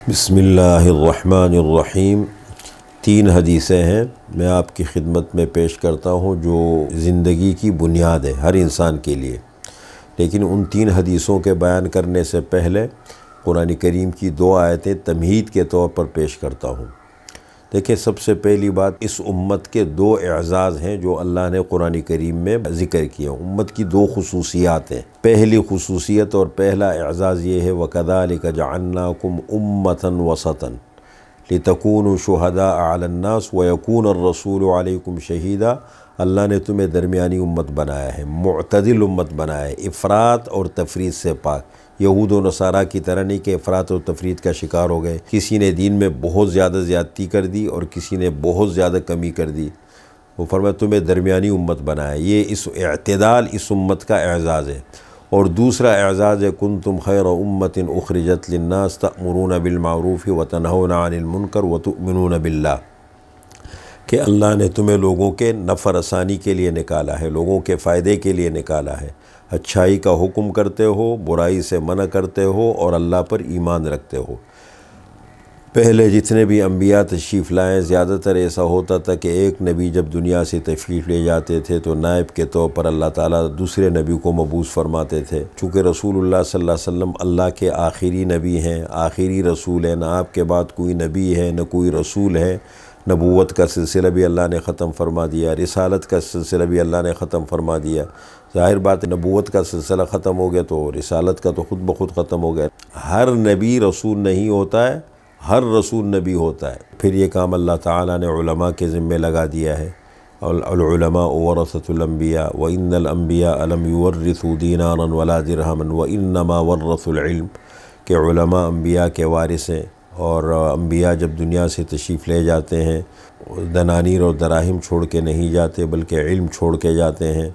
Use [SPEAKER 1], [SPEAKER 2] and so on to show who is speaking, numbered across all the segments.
[SPEAKER 1] بسم اللہ الرحمن الرحیم۔ 3 حدیثیں ہیں میں آپ کی خدمت میں پیش کرتا ہوں جو زندگی کی بنیاد ہے ہر انسان کے لیے، لیکن ان 3 حدیثوں کے بیان کرنے سے پہلے قرآن کریم کی 2 آیتیں تمہید کے طور پر پیش کرتا ہوں۔ دیکھیں، سب سے پہلی بات، اس امت کے 2 اعزاز ہیں جو اللہ نے قرآن کریم میں ذکر کیا۔ امت کی 2 خصوصیات ہیں۔ پہلی خصوصیت اور پہلا اعزاز یہ ہے وَكَذَلِكَ جَعَلْنَاكُمْ أُمَّةً وَسَطًا لِتَكُونُوا شُهَدَاءَ عَلَى النَّاسِ وَيَكُونَ الرَّسُولُ عَلَيْكُمْ شَهِيدًا۔ اللہ نے تمہیں درمیانی امت بنایا ہے، معتدل امت بنایا ہے، افراط اور تفریط سے پاک۔ یہود و نصارہ کی طرح نہیں کہ افراط و تفریط کا شکار ہو گئے، کسی نے دین میں بہت زیادہ زیادتی کر دی اور کسی نے بہت زیادہ کمی کر دی۔ وہ فرمایا تمہیں درمیانی امت بنایا ہے، یہ اس اعتدال اس امت کا اعزاز ہے۔ اور دوسرا اعزاز ہے کنتم خیر امت اخرجت للناس تأمرون بالمعروف وتنہون عن المنکر وتؤمنون باللہ، کہ اللہ نے تمہیں لوگوں کے نفع رسانی کے لیے نکالا ہے، لوگوں کے فائدے کے لیے نکالا ہے، اچھائی کا حکم کرتے ہو، برائی سے منع کرتے ہو اور اللہ پر ایمان رکھتے ہو۔ پہلے جتنے بھی انبیاء تشریف لائیں، زیادہ تر ایسا ہوتا تھا کہ ایک نبی جب دنیا سے تشریف لے جاتے تھے تو نائب کے طور پر اللہ تعالیٰ دوسرے نبی کو مبعوث فرماتے تھے۔ چونکہ رسول اللہ صلی اللہ علیہ وسلم اللہ کے آخری نبی ہیں، آخری رسول ہیں، نہ آپ کے بعد کوئی نبی ہے نہ کوئی رسول ہے۔ نبوت کا سلسلہ بھی اللہ نے ختم فرما دیا، رسالت کا سلسلہ بھی اللہ نے ختم فرما دیا۔ ظاہر بات ہے، نبوت کا سلسلہ ختم ہو گیا تو رسالت کا تو خود بخود ختم ہو گیا۔ ہر نبی رسول نہیں ہوتا ہے، ہر رسول نبی ہوتا ہے۔ پھر یہ کام اللہ تعالیٰ نے علماء کے ذمے لگا دیا ہے، العلماء ورثۃ الانبیاء وان الانبیاء لم یورثوا دینارا ولا درہما وانما ورثوا العلم، کہ علماء انبیاء کے وارث ہیں، اور انبیاء جب دنیا سے تشریف لے جاتے ہیں دنانیر اور دراہم چھوڑ کے نہیں جاتے بلکہ علم چھوڑ کے جاتے ہیں۔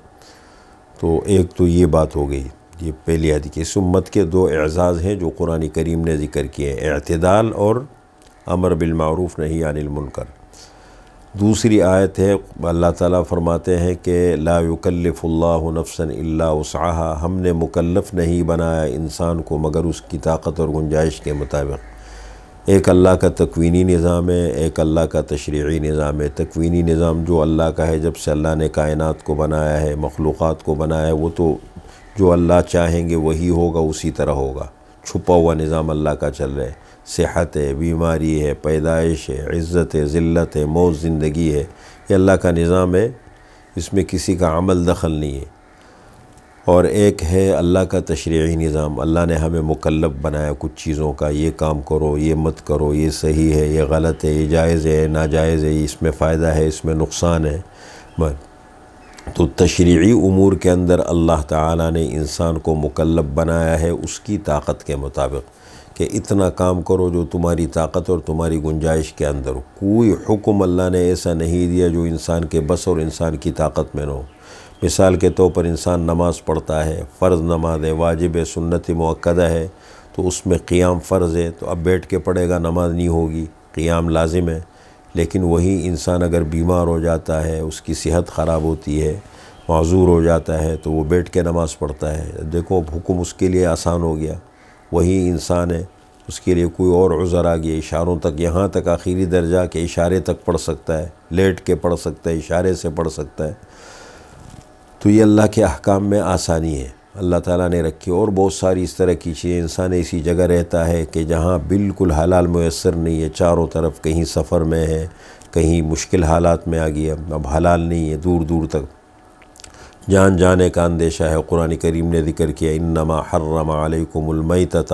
[SPEAKER 1] تو ایک تو یہ بات ہو گئی، یہ پہلی حدیث۔ اس امت کے 2 اعزاز ہیں جو قرآن کریم نے ذکر کیے، اعتدال اور امر بالمعروف نہی عن المنکر۔ دوسری آیت ہے، اللہ تعالیٰ فرماتے ہیں کہ لا یکلف اللہ نفسا الا وسعها، ہم نے مکلف نہیں بنایا انسان کو مگر اس کی طاقت اور گنجائش کے مطابق۔ ایک اللہ کا تکوینی نظام ہے، ایک اللہ کا تشریعی نظام ہے۔ تکوینی نظام جو اللہ کا ہے، جب سے اللہ نے کائنات کو بنایا ہے، مخلوقات کو بنایا ہے، وہ تو جو اللہ چاہیں گے وہی ہوگا، اسی طرح ہوگا۔ چھپا ہوا نظام اللہ کا چل رہا ہے، صحت ہے، بیماری ہے، پیدائش ہے، عزت ہے، ذلت ہے، موت، زندگی ہے، یہ اللہ کا نظام ہے، اس میں کسی کا عمل دخل نہیں ہے۔ اور ایک ہے اللہ کا تشریعی نظام، اللہ نے ہمیں مکلف بنایا کچھ چیزوں کا، یہ کام کرو، یہ مت کرو، یہ صحیح ہے، یہ غلط ہے، یہ جائز ہے، ناجائز ہے، اس میں فائدہ ہے، اس میں نقصان ہے۔ تو تشریعی امور کے اندر اللہ تعالیٰ نے انسان کو مکلف بنایا ہے اس کی طاقت کے مطابق، کہ اتنا کام کرو جو تمہاری طاقت اور تمہاری گنجائش کے اندر ہو۔ کوئی حکم اللہ نے ایسا نہیں دیا جو انسان کے بس اور انسان کی طاقت میں نہ ہو۔ مثال کے طور پر انسان نماز پڑھتا ہے، فرض نماز ہے، واجب ہے، سنت مؤکدہ ہے، تو اس میں قیام فرض ہے، تو اب بیٹھ کے پڑھے گا نماز نہیں ہوگی، قیام لازم ہے۔ لیکن وہی انسان اگر بیمار ہو جاتا ہے، اس کی صحت خراب ہوتی ہے، معذور ہو جاتا ہے، تو وہ بیٹھ کے نماز پڑھتا ہے۔ دیکھو اب حکم اس کے لیے آسان ہو گیا۔ وہی انسان ہے، اس کے لیے کوئی اور عذر آ گیا، اشاروں تک، یہاں تک آخری درجہ کہ اشارے تک پڑھ سکتا ہے، لیٹ کے پڑھ سکتا ہے، اشارے سے پڑھ سکتا ہے۔ تو یہ اللہ کے احکام میں آسانی ہے، اللہ تعالیٰ نے رکھی۔ اور بہت ساری اس طرح کی چیزیں، انسان ایسی جگہ رہتا ہے کہ جہاں بالکل حلال میسر نہیں ہے، چاروں طرف کہیں سفر میں ہے، کہیں مشکل حالات میں آ گیا، اب حلال نہیں ہے، دور دور تک جان جانے کا اندیشہ ہے۔ قرآن کریم نے ذکر کیا انما حرم علیکم المیتۃ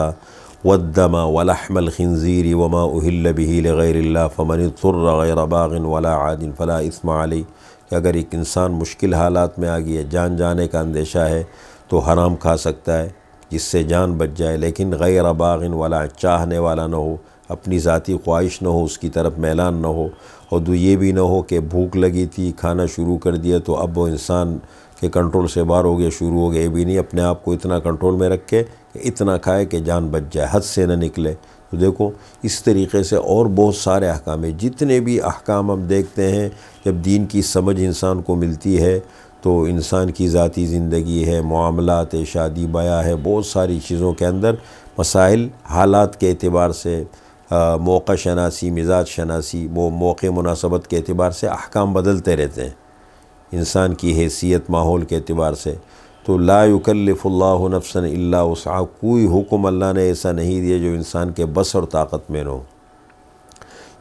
[SPEAKER 1] والدم ولحم الخنزیر وما اہل به لغیر اللہ فمن اضطر غیر باغ ولا عاد فلا اثم علیہ، کہ اگر ایک انسان مشکل حالات میں آ گیا، جان جانے کا اندیشہ ہے، تو حرام کھا سکتا ہے جس سے جان بچ جائے، لیکن غیر باغ ولا، چاہنے والا نہ ہو، اپنی ذاتی خواہش نہ ہو، اس کی طرف میلان نہ ہو، اور یہ بھی نہ ہو کہ بھوک لگی تھی، کھانا شروع کر دیا تو اب وہ انسان کے کنٹرول سے باہر ہو گیا، شروع ہو گیا، یہ بھی نہیں، اپنے آپ کو اتنا کنٹرول میں رکھے کہ اتنا کھائے کہ جان بچ جائے، حد سے نہ نکلے۔ تو دیکھو اس طریقے سے اور بہت سارے احکام ہیں، جتنے بھی احکام ہم دیکھتے ہیں، جب دین کی سمجھ انسان کو ملتی ہے تو انسان کی ذاتی زندگی ہے، معاملات ہے، شادی بیاہ ہے، بہت ساری چیزوں کے اندر مسائل حالات کے اعتبار سے موقع شناسی، مزاج شناسی، وہ موقع مناسبت کے اعتبار سے احکام بدلتے رہتے ہیں، انسان کی حیثیت ماحول کے اعتبار سے۔ تو لا یکلف اللہ نفسا الا وسعہا، کوئی حکم اللہ نے ایسا نہیں دیا جو انسان کے بس اور طاقت میں نہ ہو۔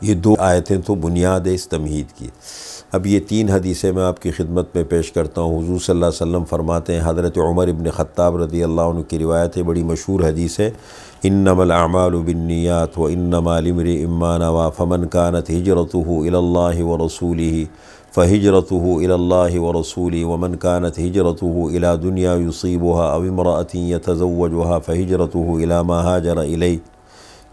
[SPEAKER 1] یہ 2 آیتیں تو بنیاد ہے اس تمہید کی۔ اب یہ 3 حدیثیں میں آپ کی خدمت میں پیش کرتا ہوں۔ حضور صلی اللہ علیہ وسلم فرماتے ہیں، حضرت عمر ابن خطاب رضی اللہ عنہ کی روایت ہے، بڑی مشہور حدیث ہے، انما الاعمال بالنیات وانما لامرئ ما نوى فمن كانت هجرته الى الله ورسوله فهجرته الى الله ورسوله ومن كانت هجرته الى دنیا يصيبها او امرأة يتزوجها فهجرته الى ما هاجر الیہ،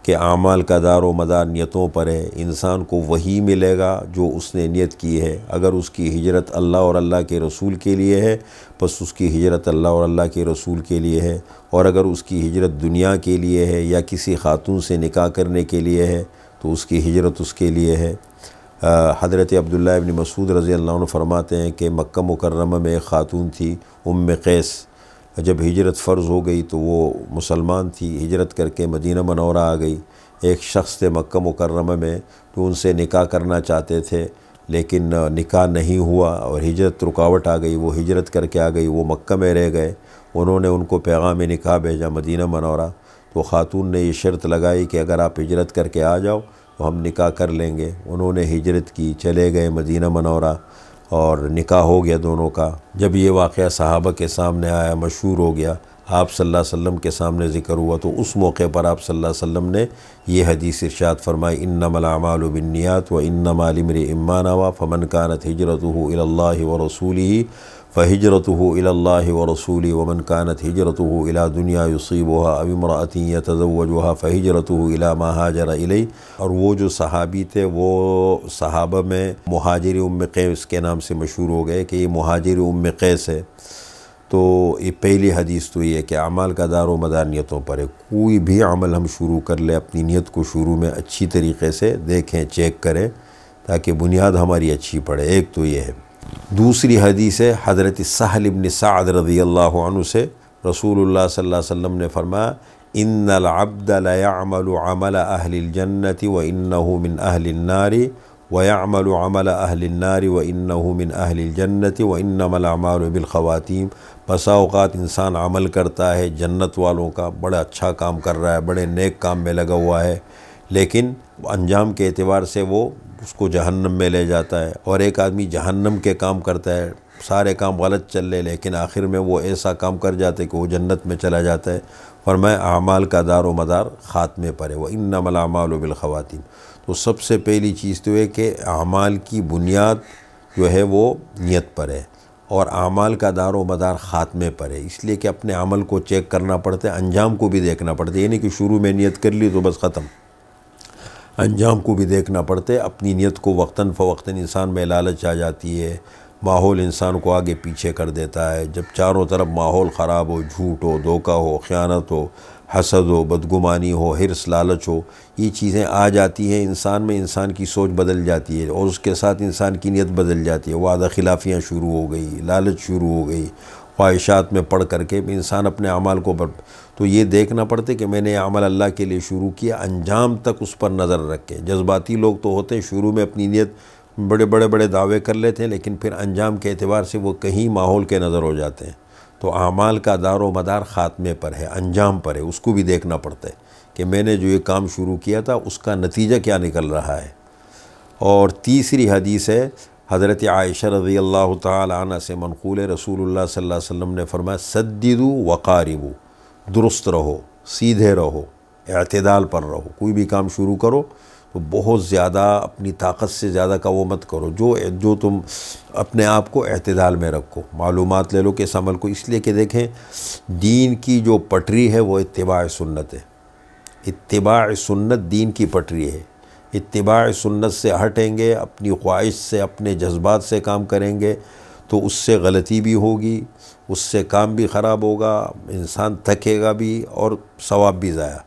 [SPEAKER 1] کہ اعمال کا دار و مدار نیتوں پر ہے، انسان کو وہی ملے گا جو اس نے نیت کی ہے۔ اگر اس کی ہجرت اللہ اور اللہ کے رسول کے لیے ہے بس اس کی ہجرت اللہ اور اللہ کے رسول کے لیے ہے، اور اگر اس کی ہجرت دنیا کے لیے ہے یا کسی خاتون سے نکاح کرنے کے لیے ہے تو اس کی ہجرت اس کے لیے ہے۔ حضرت عبداللہ ابن مسعود رضی اللہ عنہ فرماتے ہیں کہ مکہ مکرمہ میں ایک خاتون تھی، ام قیس، جب ہجرت فرض ہو گئی تو وہ مسلمان تھی، ہجرت کر کے مدینہ منورہ آ گئی۔ ایک شخص تھے مکہ مکرمہ میں تو ان سے نکاح کرنا چاہتے تھے، لیکن نکاح نہیں ہوا اور ہجرت رکاوٹ آ گئی، وہ ہجرت کر کے آ گئی، وہ مکہ میں رہ گئے۔ انہوں نے ان کو پیغام نکاح بھیجا مدینہ منورہ، تو خاتون نے یہ شرط لگائی کہ اگر آپ ہجرت کر کے آ جاؤ تو ہم نکاح کر لیں گے۔ انہوں نے ہجرت کی، چلے گئے مدینہ منورہ، اور نکاح ہو گیا دونوں کا۔ جب یہ واقعہ صحابہ کے سامنے آیا، مشہور ہو گیا، آپ صلی اللہ علیہ وسلم کے سامنے ذکر ہوا، تو اس موقع پر آپ صلی اللہ علیہ وسلم نے یہ حدیث ارشاد فرمائی، انما الاعمال بالنیات وانما لامرئ ما نوى فمن كانت هجرته الى الله ورسوله فهجرته الى الله ورسوله ومن كانت هجرته الى دنیا يصيبها او امرأة يتزوجها فهجرته الى ما هاجر الیہ۔ اور وہ جو صحابی تھے وہ صحابہ میں مہاجر ام قیس کے نام سے مشہور ہو گئے کہ یہ مہاجر ام قیس ہے۔ تو یہ پہلی حدیث تو یہ ہے کہ اعمال کا دار و مدار نیتوں پر ہے۔ کوئی بھی عمل ہم شروع کر لیں، اپنی نیت کو شروع میں اچھی طریقے سے دیکھیں، چیک کریں، تاکہ بنیاد ہماری اچھی پڑے۔ ایک تو یہ ہے۔ دوسری حدیث ہے حضرت سہل ابن سعد رضی اللہ عنہ سے، رسول اللہ صلی اللہ علیہ وسلم نے فرمایا، ان العبد لیعمل عمل اہل الجنة وانہ من اہل النار ویعمل عمل اہل النار وانہ من اہل الجنة وانما الاعمال بالخواتیم۔ بسا اوقات انسان عمل کرتا ہے جنت والوں کا، بڑا اچھا کام کر رہا ہے، بڑے نیک کام میں لگا ہوا ہے، لیکن انجام کے اعتبار سے وہ اس کو جہنم میں لے جاتا ہے۔ اور ایک آدمی جہنم کے کام کرتا ہے، سارے کام غلط چل رہے، لیکن آخر میں وہ ایسا کام کر جاتے کہ وہ جنت میں چلا جاتا ہے۔ فرمایا اعمال کا دار و مدار خاتمے پر ہے، وَإِنَّمَا الْأَعْمَالُ بِالْخَوَاتِيمِ۔ تو سب سے پہلی چیز تو ہے کہ اعمال کی بنیاد جو ہے وہ نیت پر ہے، اور اعمال کا دار و مدار خاتمے پر ہے، اس لیے کہ اپنے عمل کو چیک کرنا پڑتا ہے، انجام کو بھی دیکھنا پڑتا ہے۔ یہ نہیں کہ شروع میں نیت کر لی تو بس ختم، انجام کو بھی دیکھنا پڑتا ہے۔ اپنی نیت کو وقتاً فوقتاً انسان میں لالچ آ جاتی ہے، ماحول انسان کو آگے پیچھے کر دیتا ہے۔ جب چاروں طرف ماحول خراب ہو، جھوٹ ہو، دھوکہ ہو، خیانت ہو، حسد ہو، بدگمانی ہو، حرص، لالچ ہو، یہ چیزیں آ جاتی ہیں انسان میں، انسان کی سوچ بدل جاتی ہے، اور اس کے ساتھ انسان کی نیت بدل جاتی ہے، وعدہ خلافیاں شروع ہو گئی، لالچ شروع ہو گئی، خواہشات میں پڑھ کر کے انسان اپنے اعمال کو تو یہ دیکھنا پڑتا ہے کہ میں نے یہ عمل اللہ کے لیے شروع کیا، انجام تک اس پر نظر رکھے۔ جذباتی لوگ تو ہوتے ہیں، شروع میں اپنی نیت بڑے دعوے کر لیتے ہیں، لیکن پھر انجام کے اعتبار سے وہ کہیں ماحول کے نظر ہو جاتے ہیں۔ تو اعمال کا دار و مدار خاتمے پر ہے، انجام پر ہے، اس کو بھی دیکھنا پڑتا ہے کہ میں نے جو یہ کام شروع کیا تھا اس کا نتیجہ کیا نکل رہا ہے۔ اور تیسری حدیث ہے حضرت عائشہ رضی اللہ تعالی عنہ سے منقول ہے، رسول اللہ صلی اللہ علیہ وسلم نے فرمایا، سددوا وقاربوا، درست رہو، سیدھے رہو، اعتدال پر رہو۔ کوئی بھی کام شروع کرو تو بہت زیادہ اپنی طاقت سے زیادہ کا وہ مت کرو، جو تم اپنے آپ کو اعتدال میں رکھو، معلومات لے لو کہ اس عمل کو، اس لیے کہ دیکھیں دین کی جو پٹری ہے وہ اتباع سنت ہے، اتباع سنت دین کی پٹری ہے۔ اتباع سنت سے ہٹیں گے، اپنی خواہش سے، اپنے جذبات سے کام کریں گے تو اس سے غلطی بھی ہوگی، اس سے کام بھی خراب ہوگا، انسان تھکے گا بھی اور ثواب بھی ضائع۔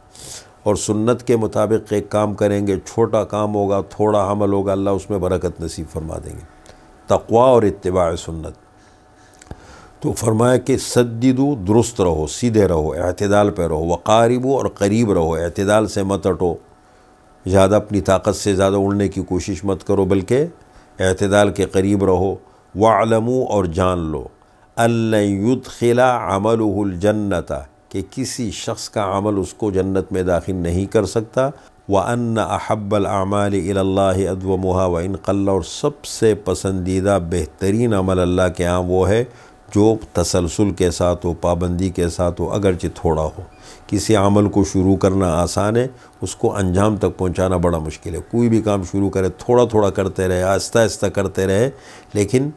[SPEAKER 1] اور سنت کے مطابق ایک کام کریں گے، چھوٹا کام ہوگا، تھوڑا عمل ہوگا، اللہ اس میں برکت نصیب فرما دیں گے۔ تقوی اور اتباع سنت۔ تو فرمایا کہ سددو، درست رہو، سیدھے رہو، اعتدال پہ رہو، وقاربو، اور قریب رہو، اعتدال سے مت ہٹو، زیادہ اپنی طاقت سے زیادہ اڑنے کی کوشش مت کرو، بلکہ اعتدال کے قریب رہو۔ وَاعْلَمُوا، اور جان لو، أَلَّن يُدْخِلَ عَمَلُهُ الْجَنَّةَ، کہ کسی شخص کا عمل اس کو جنت میں داخل نہیں کر سکتا۔ وَأَنَّ أَحَبَّ الْأَعْمَالِ إِلَى اللَّهِ أَدْوَمُهَا وَإِنْ قَلَّ، اور سب سے پسندیدہ بہترین عمل اللہ کے ہاں وہ ہے جو تسلسل کے ساتھ ہو، پابندی کے ساتھ ہو، اگرچہ تھوڑا ہو۔ کسی عمل کو شروع کرنا آسان ہے، اس کو انجام تک پہنچانا بڑا مشکل ہے۔ کوئی بھی کام شروع کرے، تھوڑا تھوڑا کرتے رہے، آہستہ آہستہ کرتے رہے، لیکن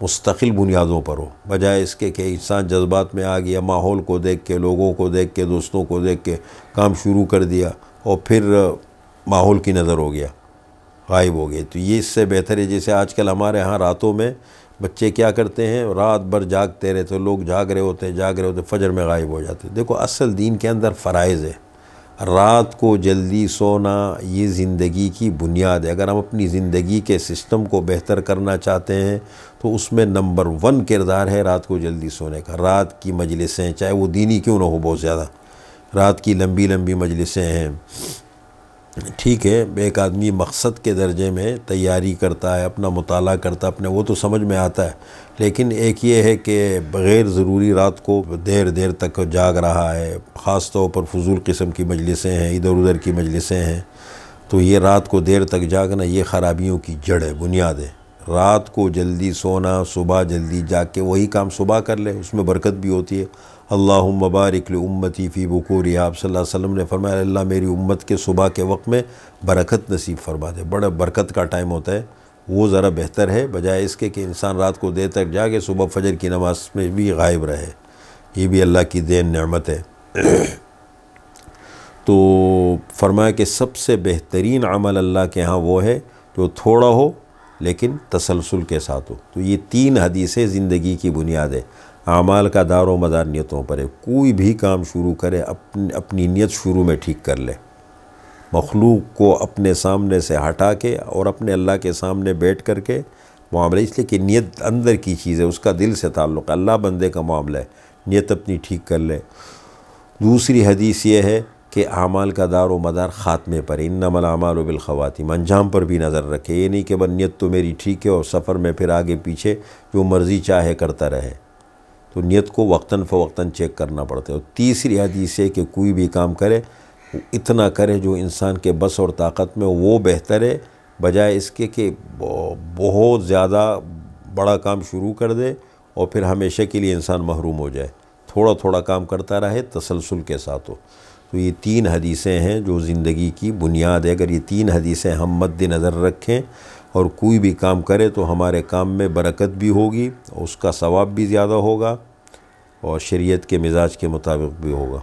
[SPEAKER 1] مستقل بنیادوں پر ہو، بجائے اس کے کہ انسان جذبات میں آ گیا، ماحول کو دیکھ کے، لوگوں کو دیکھ کے، دوستوں کو دیکھ کے کام شروع کر دیا اور پھر ماحول کی نظر ہو گیا، غائب ہو گئے۔ تو یہ اس سے بہتر ہے، جیسے آج کل ہمارے ہاں راتوں میں بچے کیا کرتے ہیں، رات بھر جاگتے رہتے، لوگ جاگ رہے ہوتے، فجر میں غائب ہو جاتے۔ دیکھو، اصل دین کے اندر فرائض ہے، رات کو جلدی سونا یہ زندگی کی بنیاد ہے۔ اگر ہم اپنی زندگی کے سسٹم کو بہتر کرنا چاہتے ہیں تو اس میں نمبر 1 کردار ہے رات کو جلدی سونے کا۔ رات کی مجلسیں، چاہے وہ دینی کیوں نہ ہو، بہت زیادہ رات کی لمبی لمبی مجلسیں ہیں، ٹھیک ہے، ایک آدمی مقصد کے درجے میں تیاری کرتا ہے، اپنا مطالعہ کرتا ہے، اپنے وہ تو سمجھ میں آتا ہے، لیکن ایک یہ ہے کہ بغیر ضروری رات کو دیر تک جاگ رہا ہے، خاص طور پر فضول قسم کی مجلسیں ہیں، ادھر ادھر کی مجلسیں ہیں، تو یہ رات کو دیر تک جاگنا یہ خرابیوں کی جڑ ہے، بنیاد ہے۔ رات کو جلدی سونا، صبح جلدی جاگ کے وہی کام صبح کر لے، اس میں برکت بھی ہوتی ہے۔ اللہم بارک لامتی فی بکورہا، آپ صلی اللہ علیہ وسلم نے فرمایا اللہ میری امت کے صبح کے وقت میں برکت نصیب فرما دے، بڑا برکت کا ٹائم ہوتا ہے، وہ ذرا بہتر ہے بجائے اس کے کہ انسان رات کو دیر تک جاگے، صبح فجر کی نماز میں بھی غائب رہے۔ یہ بھی اللہ کی دین نعمت ہے۔ تو فرمایا کہ سب سے بہترین عمل اللہ کے ہاں وہ ہے جو تھوڑا ہو لیکن تسلسل کے ساتھ ہو۔ تو یہ 3 حدیثیں زندگی کی بنیاد ہے۔ اعمال کا دار و مدار نیتوں پر ہے۔ کوئی بھی کام شروع کرے اپنی نیت شروع میں ٹھیک کر لے، مخلوق کو اپنے سامنے سے ہٹا کے اور اپنے اللہ کے سامنے بیٹھ کر کے معاملہ، اس لیے کہ نیت اندر کی چیز ہے، اس کا دل سے تعلق ہے، اللہ بندے کا معاملہ ہے، نیت اپنی ٹھیک کر لے۔ دوسری حدیث یہ ہے کہ اعمال کا دار و مدار خاتمے پر، انما الاعمال بالخواتیم، انجام پر بھی نظر رکھے، یہ نہیں کہ بس نیت تو میری ٹھیک ہے اور سفر میں پھر آگے پیچھے جو مرضی چاہے کرتا رہے، تو نیت کو وقتاً فوقتاً چیک کرنا پڑتا ہے۔ اور تیسری حدیث ہے کہ کوئی بھی کام کرے اتنا کرے جو انسان کے بس اور طاقت میں، وہ بہتر ہے بجائے اس کے کہ بہت زیادہ بڑا کام شروع کر دے اور پھر ہمیشہ کے لیے انسان محروم ہو جائے۔ تھوڑا تھوڑا کام کرتا رہے، تسلسل کے ساتھ ہو۔ تو یہ 3 حدیثیں ہیں جو زندگی کی بنیاد ہے۔ اگر یہ 3 حدیثیں ہم مد نظر رکھیں اور کوئی بھی کام کرے تو ہمارے کام میں برکت بھی ہوگی، اس کا ثواب بھی زیادہ ہوگا اور شریعت کے مزاج کے مطابق بھی ہوگا۔